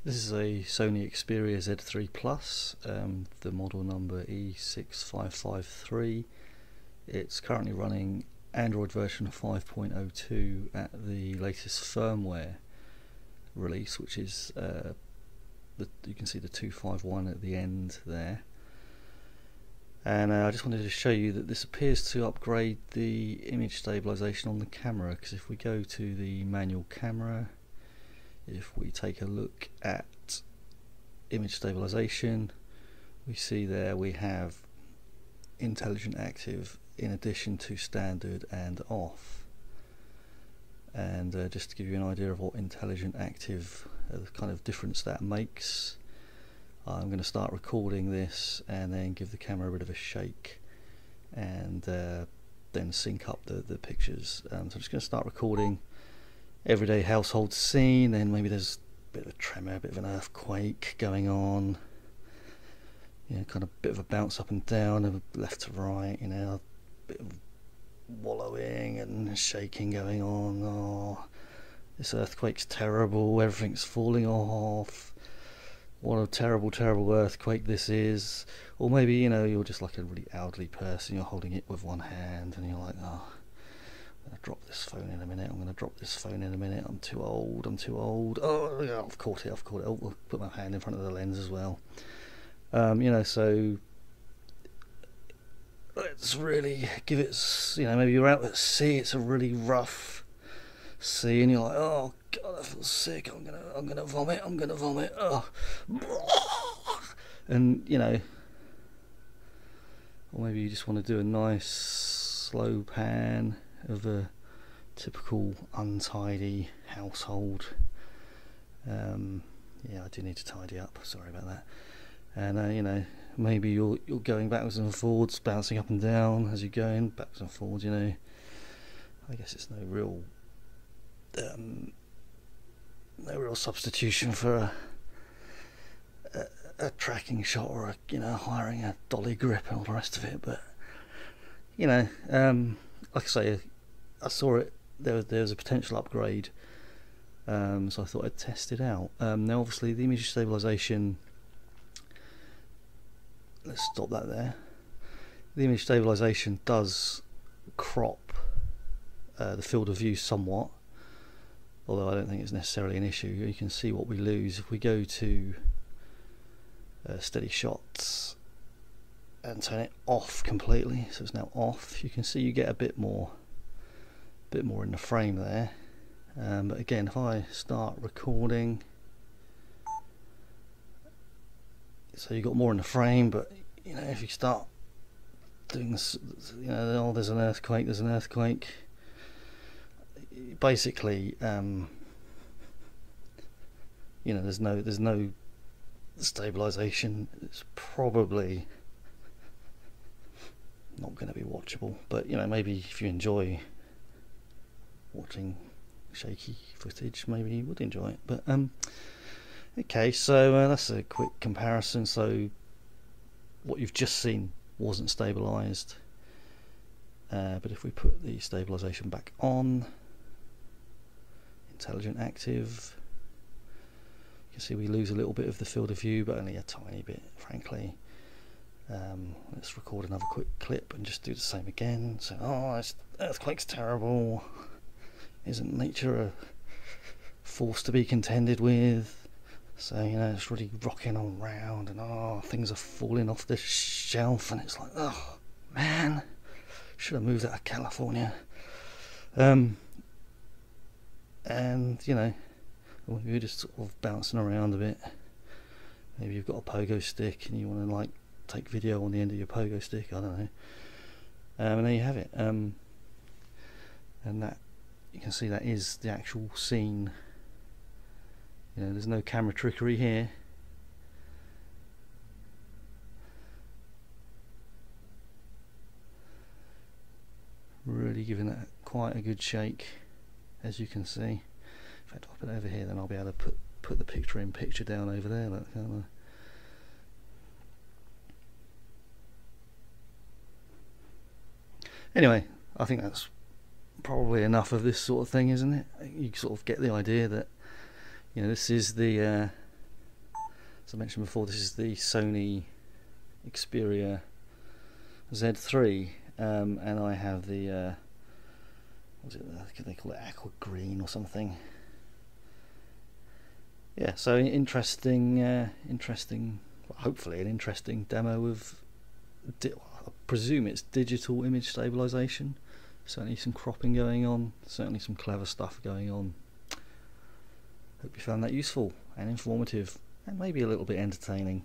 This is a Sony Xperia Z3 Plus, the model number E6553. It's currently running Android version 5.02 at the latest firmware release, which is you can see the 251 at the end there. And I just wanted to show you that this appears to upgrade the image stabilization on the camera, because if we go to the manual camera, if we take a look at image stabilization, we see there we have intelligent active in addition to standard and off. And just to give you an idea of what intelligent active, the kind of difference that makes, I'm going to start recording this and then give the camera a bit of a shake and then sync up the pictures. So I'm just going to start recording everyday household scene, then maybe there's a bit of a tremor, a bit of an earthquake going on, you know, kind of bit of a bounce up and down, left to right, you know, a bit of wallowing and shaking going on. Oh, this earthquake's terrible, everything's falling off, what a terrible, terrible earthquake this is. Or maybe, you know, you're just like a really elderly person, you're holding it with one hand and you're like, oh, I'm going to drop this phone in a minute, I'm going to drop this phone in a minute, I'm too old, oh yeah, I've caught it, oh, I'll put my hand in front of the lens as well. You know, so let's really give it, you know, maybe you're out at sea, it's a really rough sea and you're like, oh god, I feel sick, I'm gonna vomit, oh. And you know, or maybe you just want to do a nice slow pan of a typical untidy household. Yeah, I do need to tidy up, sorry about that. And you know, maybe you're going backwards and forwards, bouncing up and down as you're going backwards and forwards, you know. I guess it's no real substitution for a tracking shot or a, you know, hiring a dolly grip and all the rest of it. But you know, like I say, I saw it, there was a potential upgrade, so I thought I'd test it out. Now obviously the image stabilization, let's stop that there. The image stabilization does crop the field of view somewhat, although I don't think it's necessarily an issue. You can see what we lose if we go to steady shots and turn it off completely, so it's now off. You can see you get a bit more in the frame there, but again, if I start recording, so you got more in the frame, but you know, if you start doing this, you know, oh, there's an earthquake, basically, you know, there's no stabilization. It's probably not going to be watchable, but you know, maybe if you enjoy watching shaky footage, maybe you would enjoy it. But okay, so that's a quick comparison. So what you've just seen wasn't stabilized, but if we put the stabilization back on, intelligent active, you can see we lose a little bit of the field of view, but only a tiny bit, frankly. Let's record another quick clip and just do the same again. So, oh, this earthquake's terrible. Isn't nature a force to be contended with? So, you know, it's really rocking all round and oh, things are falling off the shelf and it's like, oh man, should have moved out of California. And you know, you're just sort of bouncing around a bit. Maybe you've got a pogo stick and you want to like take video on the end of your pogo stick, I don't know. And there you have it. And that, you can see that is the actual scene. You know, there's no camera trickery here. Really giving that quite a good shake, as you can see. In fact, if I put it over here, then I'll be able to put the picture in picture down over there, look, can't I? Anyway, I think that's probably enough of this sort of thing, isn't it? You sort of get the idea that, you know, this is the As I mentioned before, this is the Sony Xperia Z3, and I have the what was it? They call it aqua green or something. Yeah, so interesting, hopefully an interesting demo of, I presume it's digital image stabilisation. Certainly some cropping going on, certainly some clever stuff going on. Hope you found that useful and informative and maybe a little bit entertaining.